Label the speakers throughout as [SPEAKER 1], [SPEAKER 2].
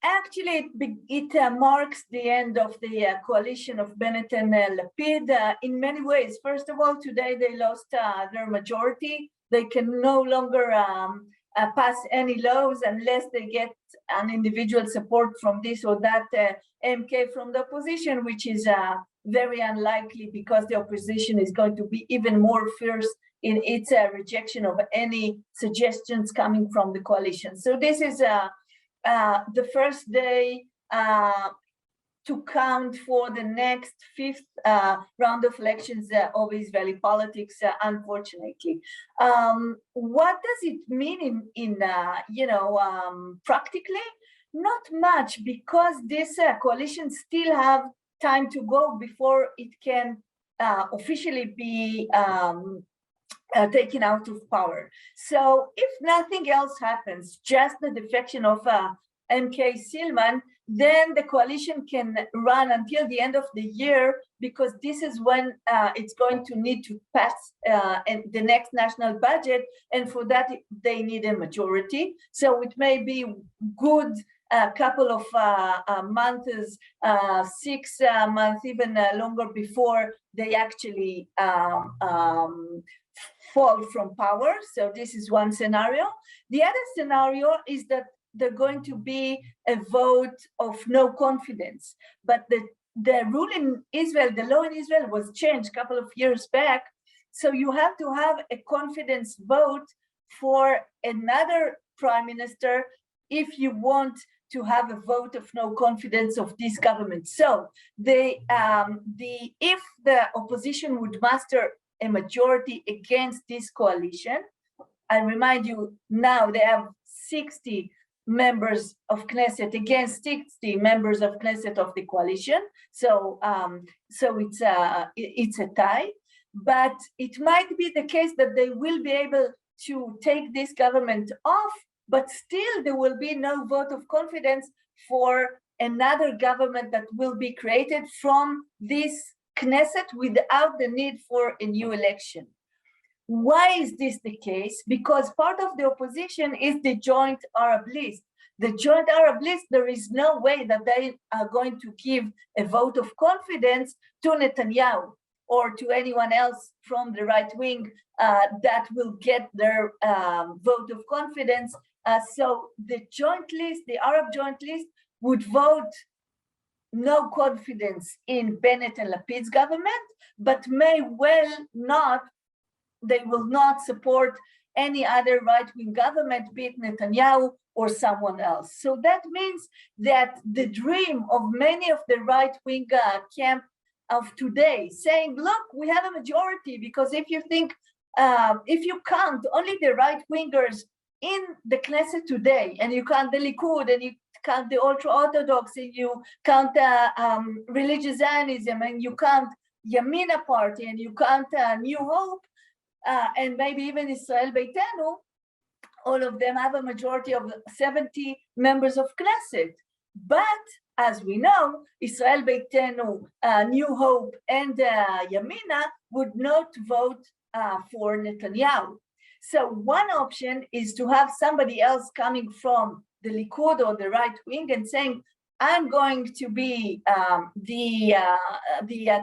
[SPEAKER 1] Actually, it marks the end of the coalition of Bennett and Lapid in many ways. First of all, today they lost their majority. They can no longer pass any laws unless they get an individual support from this or that MK from the opposition, which is very unlikely because the opposition is going to be even more fierce in its rejection of any suggestions coming from the coalition. So this is the first day to count for the next fifth round of elections of Israeli politics, unfortunately. What does it mean in practically? Not much, because this coalition still have time to go before it can officially be taken out of power. So if nothing else happens, just the defection of MK Silman, then the coalition can run until the end of the year, because this is when it's going to need to pass the next national budget, and for that they need a majority. So it may be good couple of months, 6 months, even longer before they actually fall from power. So this is one scenario. The other scenario is that there's going to be a vote of no confidence. But the rule in Israel, the law in Israel was changed a couple of years back. So you have to have a confidence vote for another prime minister if you want to have a vote of no confidence of this government. So if the opposition would muster a majority against this coalition, I remind you now they have 60 members of Knesset against 60 members of Knesset of the coalition. So it's a tie, but it might be the case that they will be able to take this government off, but still there will be no vote of confidence for another government that will be created from this Knesset without the need for a new election. Why is this the case? Because part of the opposition is the joint Arab list. The joint Arab list, there is no way that they are going to give a vote of confidence to Netanyahu or to anyone else from the right wing that will get their vote of confidence. So the joint list, the Arab joint list, would vote no confidence in Bennett and Lapid's government, but may well not, they will not support any other right-wing government, be it Netanyahu or someone else. So that means that the dream of many of the right-wing camp of today, saying, look, we have a majority, because if you think, if you count only the right-wingers in the Knesset today, and you count the Likud, and you count the ultra-Orthodox, and you count religious Zionism, and you count Yamina Party, and you count New Hope, and maybe even Israel Beitenu, all of them have a majority of 70 members of Knesset. But as we know, Israel Beitenu, New Hope, and Yamina would not vote for Netanyahu. So one option is to have somebody else coming from the Likud or the right wing and saying, I'm going to be the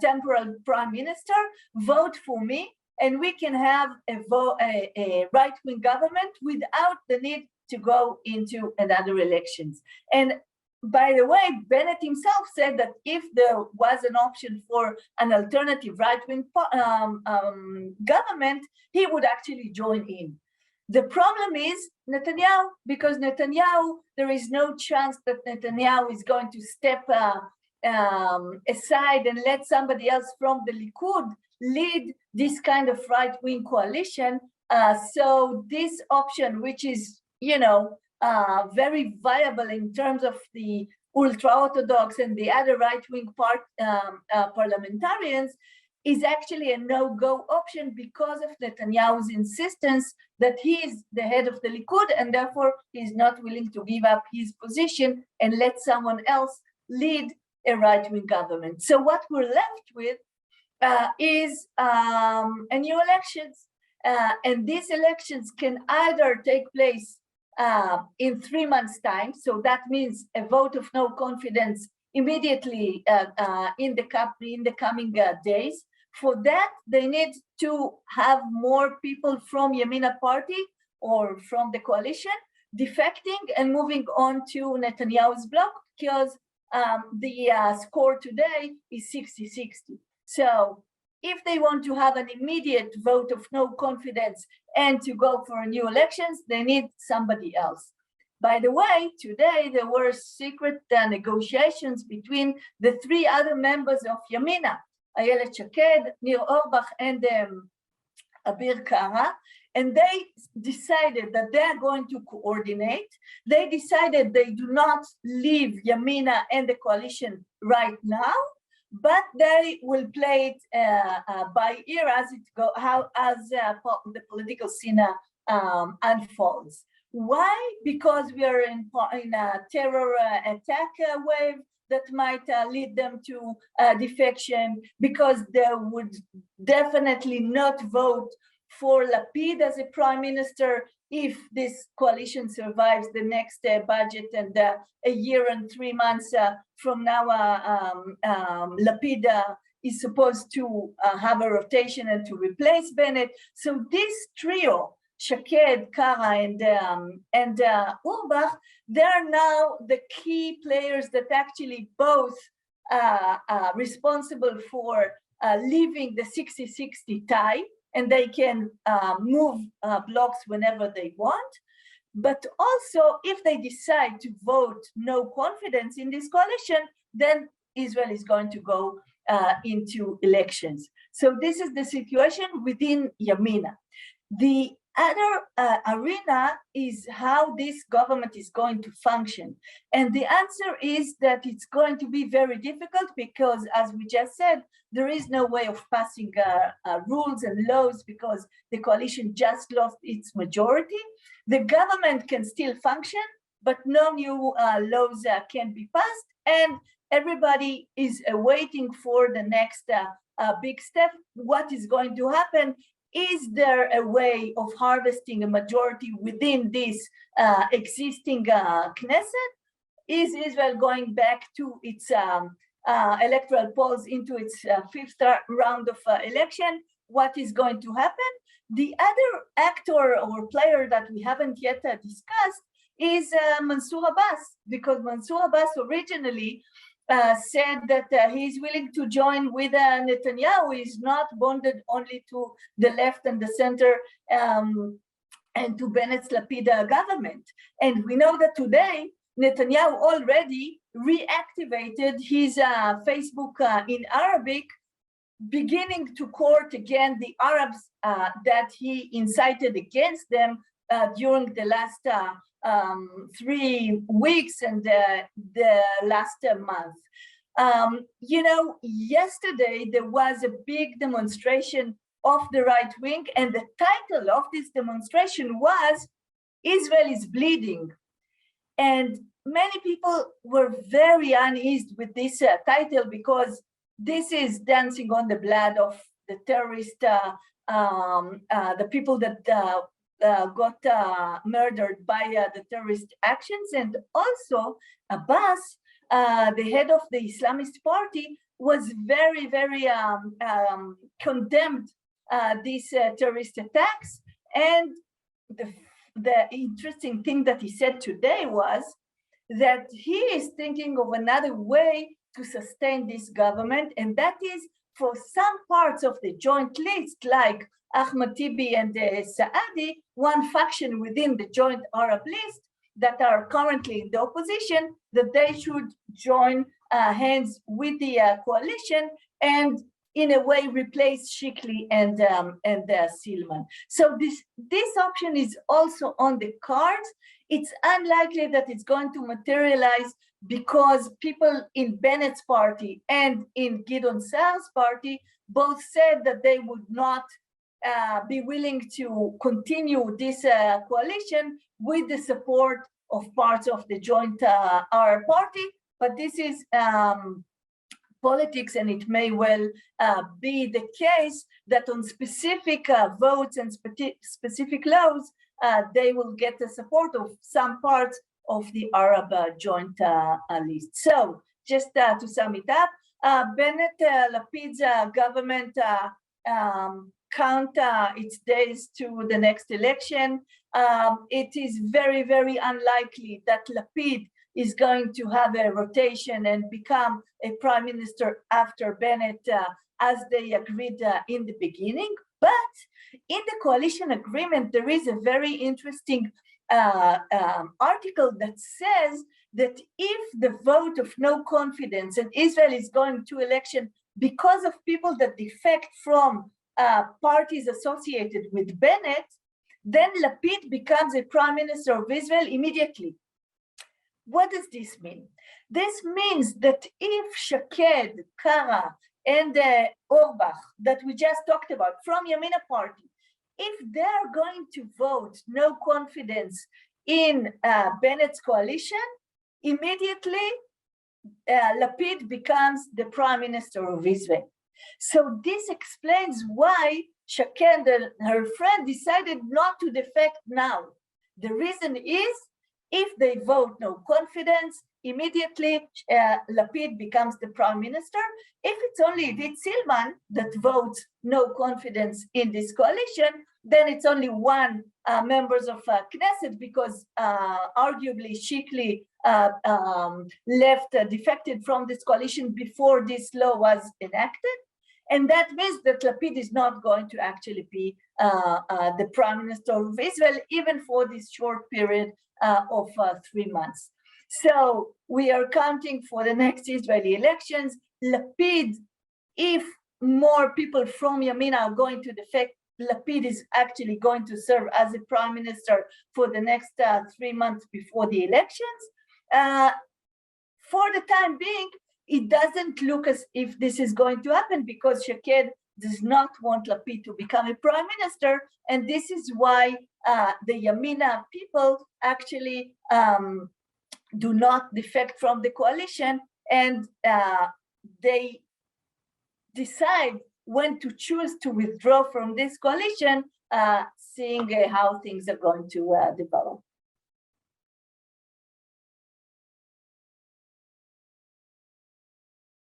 [SPEAKER 1] temporal prime minister, vote for me, and we can have a right-wing government without the need to go into another elections. And by the way, Bennett himself said that if there was an option for an alternative right-wing government, he would actually join in. The problem is Netanyahu, because Netanyahu, there is no chance that Netanyahu is going to step aside and let somebody else from the Likud lead this kind of right-wing coalition. So this option, which is, very viable in terms of the ultra-Orthodox and the other right-wing parliamentarians, is actually a no-go option because of Netanyahu's insistence that he is the head of the Likud, and therefore he's not willing to give up his position and let someone else lead a right-wing government. So what we're left with is a new elections. And these elections can either take place in 3 months' time. So that means a vote of no confidence immediately in the coming days. For that, they need to have more people from Yamina party or from the coalition defecting and moving on to Netanyahu's bloc, because the score today is 60-60. So if they want to have an immediate vote of no confidence and to go for new elections, they need somebody else. By the way, today there were secret negotiations between the 3 other members of Yamina, Ayelet Shaked, Nir Orbach, and Abir Kara, and they decided that they are going to coordinate. They decided they do not leave Yamina and the coalition right now, but they will play it by ear as it go, as the political scene unfolds. Why? Because we are in a terror attack wave that might lead them to defection, because they would definitely not vote for Lapid as a prime minister if this coalition survives the next budget, and a year and 3 months from now, Lapid is supposed to have a rotation and to replace Bennett. So this trio, Shaked, Kara, and Urbach, they're now the key players that actually both responsible for leaving the 60-60 tie, and they can move blocks whenever they want. But also, if they decide to vote no confidence in this coalition, then Israel is going to go into elections. So this is the situation within Yamina. The other arena is how this government is going to function. And the answer is that it's going to be very difficult because, as we just said, there is no way of passing rules and laws because the coalition just lost its majority. The government can still function, but no new laws can be passed. And everybody is waiting for the next big step. What is going to happen? Is there a way of harvesting a majority within this existing Knesset? Is Israel going back to its electoral polls into its 5th round of election? What is going to happen? The other actor or player that we haven't yet discussed is Mansour Abbas, because Mansour Abbas originally said that he's willing to join with Netanyahu. He's not bonded only to the left and the center and to Bennett's Lapid government. And we know that today, Netanyahu already reactivated his Facebook in Arabic, beginning to court again the Arabs that he incited against them during the last 3 weeks and the last month. You know, yesterday there was a big demonstration of the right wing, and the title of this demonstration was "Israel is Bleeding." And many people were very uneasy with this title because this is dancing on the blood of the terrorist, the people that got murdered by the terrorist actions. And also Abbas, the head of the Islamist party, was very, very condemned these terrorist attacks. And the interesting thing that he said today was that he is thinking of another way to sustain this government, and that is for some parts of the joint list, like Ahmed Tibi and Saadi, one faction within the joint Arab list that are currently in the opposition, that they should join hands with the coalition and in a way replace Shikli and Silman. So this option is also on the cards. It's unlikely that it's going to materialize because people in Bennett's party and in Gideon Sa'ar's party both said that they would not be willing to continue this coalition with the support of parts of the joint Arab party. But this is politics, and it may well be the case that on specific votes and specific laws, they will get the support of some parts of the Arab joint list. So just to sum it up, Bennett Lapid's government count its days to the next election. It is very, very unlikely that Lapid is going to have a rotation and become a prime minister after Bennett, as they agreed in the beginning. But in the coalition agreement, there is a very interesting article that says that if the vote of no confidence and Israel is going to election because of people that defect from parties associated with Bennett, then Lapid becomes a prime minister of Israel immediately. What does this mean? This means that if Shaked, Kara, and Orbach, that we just talked about from Yamina party, if they're going to vote no confidence in Bennett's coalition, immediately Lapid becomes the prime minister of Israel. So this explains why Shaked and her friend decided not to defect now. The reason is, if they vote no confidence, immediately Lapid becomes the prime minister. If it's only Edith Silman that votes no confidence in this coalition, then it's only one members of Knesset, because arguably Shikli defected from this coalition before this law was enacted. And that means that Lapid is not going to actually be the prime minister of Israel, even for this short period of 3 months. So we are counting for the next Israeli elections. Lapid, if more people from Yamina are going to defect, Lapid is actually going to serve as a prime minister for the next 3 months before the elections. For the time being, it doesn't look as if this is going to happen, because Shaked does not want Lapid to become a prime minister. And this is why the Yamina people actually do not defect from the coalition, and they decide when to choose to withdraw from this coalition, seeing how things are going to develop.